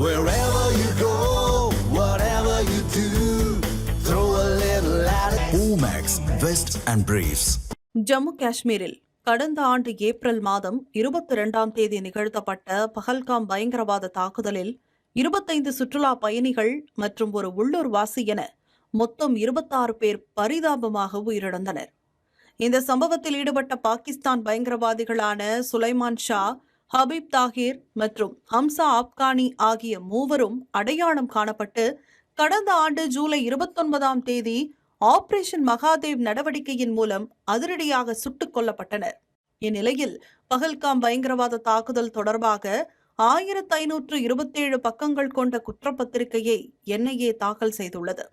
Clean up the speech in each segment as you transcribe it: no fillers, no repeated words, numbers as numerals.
Wherever you go, whatever you do, throw a little at it. Omax, Vest and Briefs. Jammu காஷ்மீரில் கடந்த ஆண்டு April மாதம் 22ஆம் தேதி நிகழ்த்தப்பட்ட பஹல்காம் பயங்கரவாத தாக்குதலில் 25 சுற்றுலா பயணிகள் மற்றும் ஒரு உள்ளூர் வாசி என மொத்தம் 26 பேர் பரிதாபமாக உயிரிழந்தனர். இந்த சம்பவத்தில் ஈடுபட்ட பாகிஸ்தான் பயங்கரவாதிகளான சுலைமான் ஷா, ஹபீப் தாஹிர் மற்றும் ஹம்சா ஆப்கானி ஆகிய மூவரும் அடையாளம் காணப்பட்டு கடந்த ஆண்டு ஜூலை 29ஆம் தேதி ஆபரேஷன் மகாதேவ் நடவடிக்கையின் மூலம் அதிரடியாக சுட்டுக் கொல்லப்பட்டனர். இந்நிலையில் பஹல்காம் பயங்கரவாத தாக்குதல் தொடர்பாக 1527 பக்கங்கள் கொண்ட குற்றப்பத்திரிகையை NIA தாக்கல் செய்துள்ளது.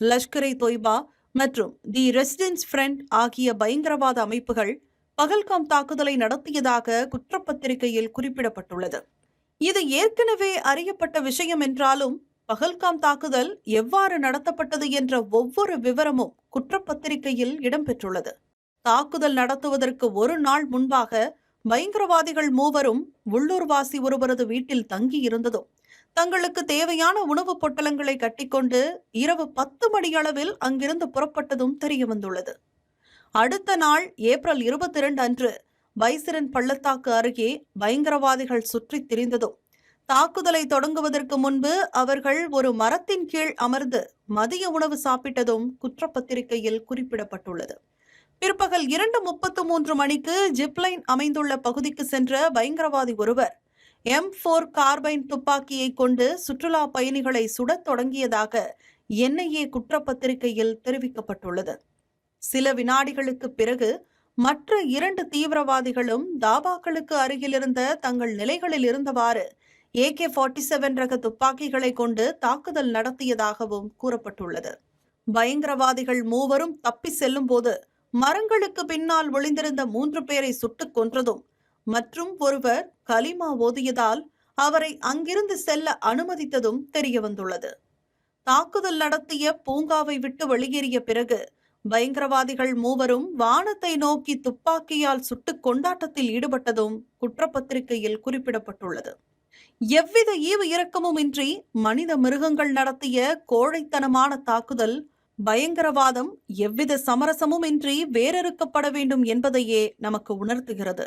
லஷ்கர்-இ தொய்பா மற்றும் தி ரெசிடென்ஸ் ஃப்ரண்ட் ஆகிய பயங்கரவாத அமைப்புகள் பஹல்காம் தாக்குதலை நடத்தியதாக குற்றப்பத்திரிகையில் குறிப்பிடப்பட்டுள்ளது. இது ஏற்கனவே அறியப்பட்ட விஷயம் என்றாலும் பஹல்காம் தாக்குதல் எவ்வாறு நடத்தப்பட்டது என்ற ஒவ்வொரு விவரமும் குற்றப்பத்திரிகையில் இடம்பெற்றுள்ளது. தாக்குதல் நடத்துவதற்கு ஒரு நாள் முன்பாக பயங்கரவாதிகள் மூவரும் உள்ளூர்வாசி ஒருவரது வீட்டில் தங்கியிருந்ததும் தங்களுக்கு தேவையான உணவுப் பொட்டலங்களை கட்டிக்கொண்டு இரவு 10 மணியளவில் அங்கிருந்து புறப்பட்டதும் தெரியவந்துள்ளது. அடுத்த நாள் ஏப்ரல் 22 அன்று பைசிரன் பள்ளத்தாக்கு அருகே பயங்கரவாதிகள் சுற்றித் திரிந்ததும் தாக்குதலை தொடங்குவதற்கு முன்பு அவர்கள் ஒரு மரத்தின் கீழ் அமர்ந்து மதிய உணவு சாப்பிட்டதும் குற்றப்பத்திரிகையில் குறிப்பிடப்பட்டுள்ளது. பிற்பகல் 2:33 மணிக்கு ஜிப்லைன் அமைந்துள்ள பகுதிக்கு சென்ற பயங்கரவாதி ஒருவர் M4 கார்பைன் துப்பாக்கியை கொண்டு சுற்றுலா பயணிகளை சுடத் தொடங்கியதாக NIA குற்றப்பத்திரிகையில் தெரிவிக்கப்பட்டுள்ளது. சில வினாடிகளுக்கு பிறகு மற்ற 2 தீவிரவாதிகளும் தாபாக்களுக்கு அருகிலிருந்த தங்கள் நிலைகளில் இருந்தவாறு AK-47 ரக துப்பாக்கிகளை கொண்டு தாக்குதல் நடத்தியதாகவும் கூறப்பட்டுள்ளது. பயங்கரவாதிகள் மூவரும் தப்பி செல்லும் போது மரங்களுக்கு பின்னால் ஒளிந்திருந்த 3 பேரை சுட்டுக் கொன்றதும் மற்றும் ஒருவர் கலிமா ஓதியதால் அவரை அங்கிருந்து செல்ல அனுமதித்ததும் தெரியவந்துள்ளது. தாக்குதல் நடத்திய பூங்காவை விட்டு வெளியேறிய பிறகு பயங்கரவாதிகள் மூவரும் வானத்தை நோக்கி துப்பாக்கியால் சுட்டுக் கொண்டாட்டத்தில் ஈடுபட்டதும் குற்றப்பத்திரிகையில் குறிப்பிடப்பட்டுள்ளது. எவ்வித ஈவு இரக்கமும் இன்றி மனித மிருகங்கள் நடத்திய கோழைத்தனமான தாக்குதல் பயங்கரவாதம் எவ்வித சமரசமும் இன்றி வேரறுக்கப்பட வேண்டும் என்பதையே நமக்கு உணர்த்துகிறது.